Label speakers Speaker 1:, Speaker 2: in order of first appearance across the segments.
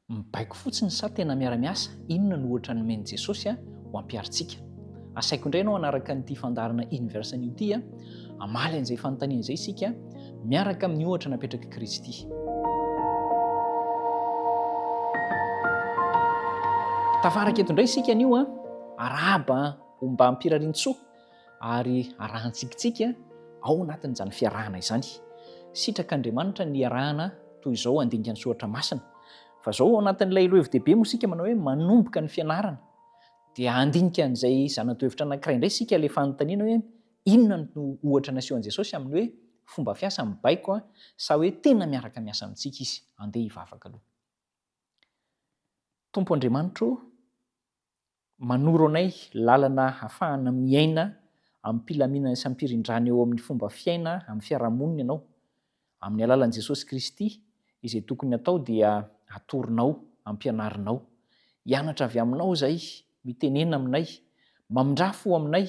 Speaker 1: Mibaiko fotsiny sa tena miara-miasa? Inona no ohatra nomen'i Jesosy ho ampiarintsika? Asaiko indray ianao anaraka an'ity fandarana universe an'ity hamaly an'izay fanontaniana izay isika miaraka amin'ny ohatra napetraka Kristy. Tafaraka eto indray isika an'io arahaba ho mba hampirarian-tsoa ary arahan-tsikitsika ao anatin'izany fiarahana izany. Sitrak'Andriamanitra ny iarahana toy izao andinika ny soratra masina. Fa izao ao anatin'ilay ireo hevi-dehibe moa isika manao hoe manomboka ny fianarana. Dia andinika an'izay zana-tohevitra anankiray indray isika ilay fanontaniana hoe inona no ohatra nasehon'i Jesosy amin'ny hoe fomba fiasa mibaiko sa hoe tena miaraka miasa amintsika izy. Andeha hivavaka aloha. Tompo Andriamanitro, manoro anay lalana hafahana miaina amin'ny mpilaminana sy ampirindrana eo amin'ny fomba fiaina amin'ny fiarahamonina ianao. Amin'ny alalan'i Jesosy Kristy izay tokony atao dia atoronao, ampianarinao. Hianatra avy aminao izay, mitenena aminay, mamindrafo aminay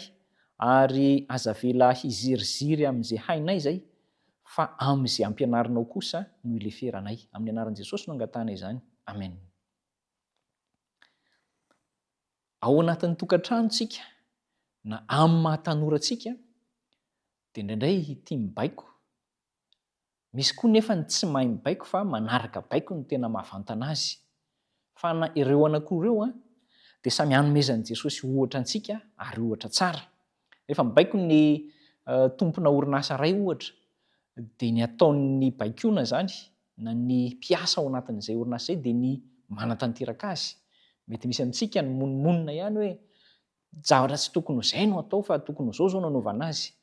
Speaker 1: ary azavela hiziriziry amin'izay hainay izay fa amin'izay ampianarinao kosa no ileferanay. Amin'ny anaran'i Jesosy no angatahana izany. Amen. Ao anatin'ny tokantranontsika na amin'ny mahatanorantsika dia indraindray ity mibaiko. Misy koa nefa tsy mahay mibaiko fa manaraka baiko no tena mahavantana azy. Fa ireo anankiroa ireo dia samy hanomezan'i Jesosy ohatra antsika ary ohatra tsara. Rehefa mibaiko ny tompona orinasa iray ohatra dia ny ataon'ny baikona izany na ny mpiasa ao anatin'izay orinasa izay dia ny manatanteraka azy. Mety misy amintsika ny monomonina ihany hoe zavatra tsy tokony izay no atao fa tokony izao no anaovana azy.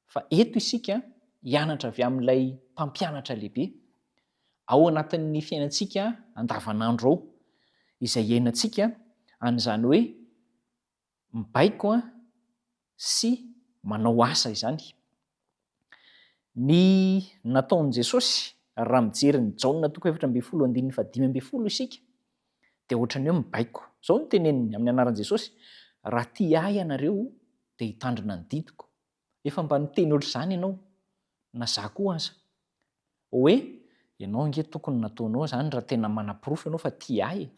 Speaker 1: Fa eto isika hianatra avy amin'ilay mpampianatra lehibe ao anatin'ny fiainantsika andavanandro ao izay iainantsika an'izany hoe mibaiko sy manao asa izany. Ny nataon'i Jesosy raha mijery ny Jaona 4:15 isika dia ohatran'ny hoe mibaiko. Izao no teneniny amin'ny anaran'i Jesosy, raha tia ahy ianareo dia hitandrina ny didiko. Efa mba niteny ohatr'izany ianao na izaho koa aza hoe ianao ange tokony nataonao izany raha tena manam-porofo ianao fa tia ahy.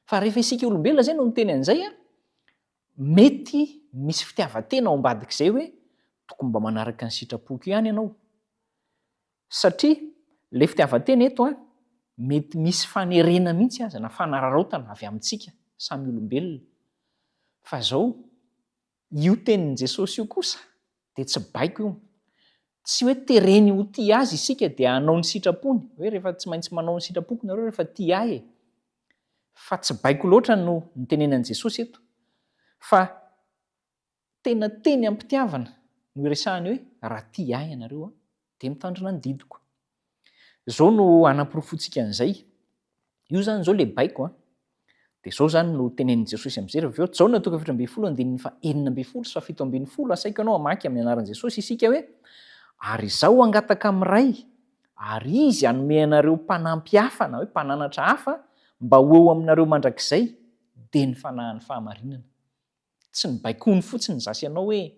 Speaker 1: Fa rehefa isika olombelona izay no miteny an'izay mety misy fitiavan-tena ao ambadik'izay hoe tokony mba manaraka ny sitrapoko ihany ianao. Satria ilay fitiavan-tena eto mety misy fanerena mihitsy aza na fanararaotana avy amintsika samy olombelona. Fa izao io tenin'i Jesosy io kosa dia tsy baiko io. Tsy hoe tereny ho tia azy isika dia hanao ny sitrapony hoe rehefa tsy maintsy manao ny sitrapoko nareo rehefa tia ahy. Fa tsy baiko loatra no nitenenan'i Jesosy eto. Fa tena teny ampitiavana no iresahany hoe raha tia ahy ianareo dia mitandrina ny didiko. Izao no hanam-porofontsika an'izay. Io zany izao ilay baiko dia izao zany no tenenin'i Jesosy amin'izay rehefa avy eo Jaona 4:17-17 asaiko ianao hamaky amin'ny anaran'i Jesosy isika hoe ary izaho angataka amin'ny ray ary izy hanome anareo mpanampy hafa na hoe mpananatra hafa mba ho eo aminareo mandrakizay dia ny fanahin'ny fahamarinana. Tsy ny baikony fotsiny zasy ianao hoe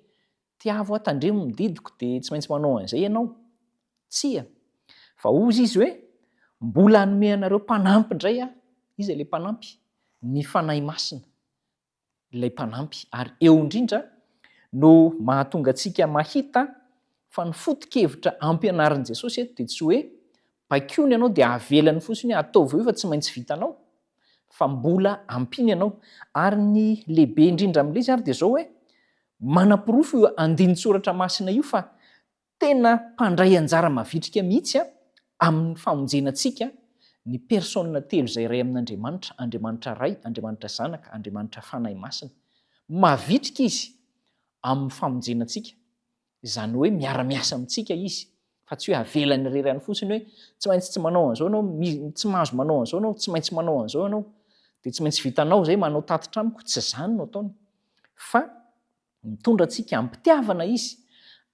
Speaker 1: tiavo tandremo ny didiko dia tsy maintsy manao an'izay ianao. Tsia. Fa ozy izy hoe mbola hanome anareo mpanampy indray izy ilay mpanampy, ny fanahy masina ilay mpanampy. Ary eo indrindra no mahatonga antsika mahita fa ny foto-kevitra ampianarin'i Jesosy eto dia tsy hoe baikony ianao dia avelany fotsiny ataovy eo fa tsy maintsy vitanao. Fa mbola ampiny ianao. Ary ny lehibe indrindra amin'ilay izy ary dia izao hoe manam-porofo io andinin-tsoratra masina io fa tena mpandray anjara mavitrika mihitsy amin'ny famonjena antsika ny persona telo izay iray amin'Andriamanitra, Andriamanitra Ray, Andriamanitra Zanaka, Andriamanitra Fanahy Masina. Mavitrika izy amin'ny famonjena antsika. Izany hoe miara-miasa amintsika izy. Fa tsy hoe avelany irery ihany fotsiny hoe tsy maintsy tsy manao an'izao ianao, tsy mahazo manao an'izao ianao, tsy maintsy manao an'izao ianao dia tsy maintsy vitanao izay manao tatitra amiko. Tsy izany no ataony. Fa mitondra antsika ampitiavana izy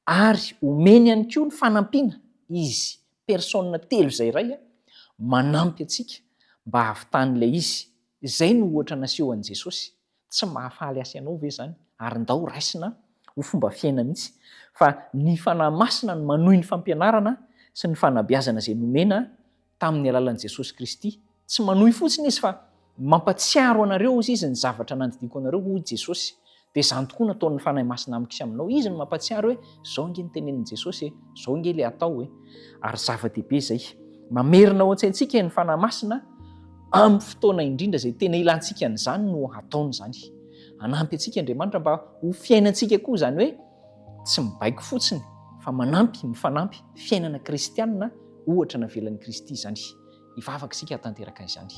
Speaker 1: ary omeny ihany koa ny fanampiana izy persona telo izay iray manampy antsika mba hahavitan'ilay izy. Izay no ohatra nasehon'i Jesosy. Tsy mahafaly asa ianao ve izany? Ary ndao raisina ho fomba fiaina mihitsy. Fa ny fanahy masina no manohy ny fampianarana sy ny fanabeazana izay nomena tamin'ny alalan'i Jesosy Kristy tsy manohy fotsiny izy fa mampatsiaro anareo izy ny zavatra nandidiko anareo hoy Jesosy. Dia izany tokoa nataon'ny fanahy masina amiko sy aminao. Izy no mampatsiaro hoe zao nge nytenenin'i Jesosy, zao nge le atao hoe. Ary zava-dehibe izay mamerina ao an-tsaintsika ny fanahy masina amin'ny fotoana indrindra izay tena ilantsika n'izany no ataony izany. Hanampy antsika Andriamanitra mba ho fiainantsika koa izany hoe tsy mibaiko fotsiny fa manampy, mifanampy fiainana kristianina ohatra navelan'i Kristy izany. Hivavaka isika tanteraka izany.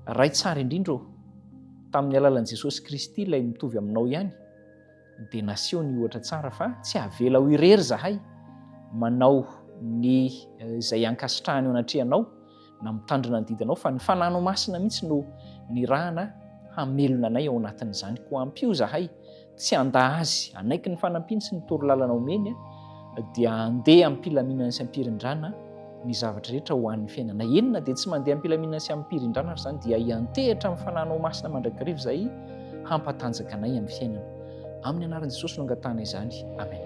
Speaker 1: Ray tsara indrindra tamin'ny alalan'i Jesosy Kristy ilay mitovy aminao ihany dia naseho ny ohatra tsara fa tsy havela ho irery zahay manao ny izay ankasitrahany ao anatrehanao na mitandrina ny didinao fa ny fanahinao masina mihitsy no nirahana hamelona anay ao anatin'izany. Ko ampio zahay tsy handa azy anaiky ny fanampiany sy ny toro lalana omeny dia andeha ampilaminana sy ampirindrana ny zavatra rehetra ho an'ny fiainana. Enina dia tsy mandeha ampilaminana sy ampirindrana ary izany dia hiantehitra amin'ny fanahinao masina mandrakariva izay hampatanjaka anay amin'ny fiainana. Amin'ny anaran'i Jesosy no angatana izany. Amen.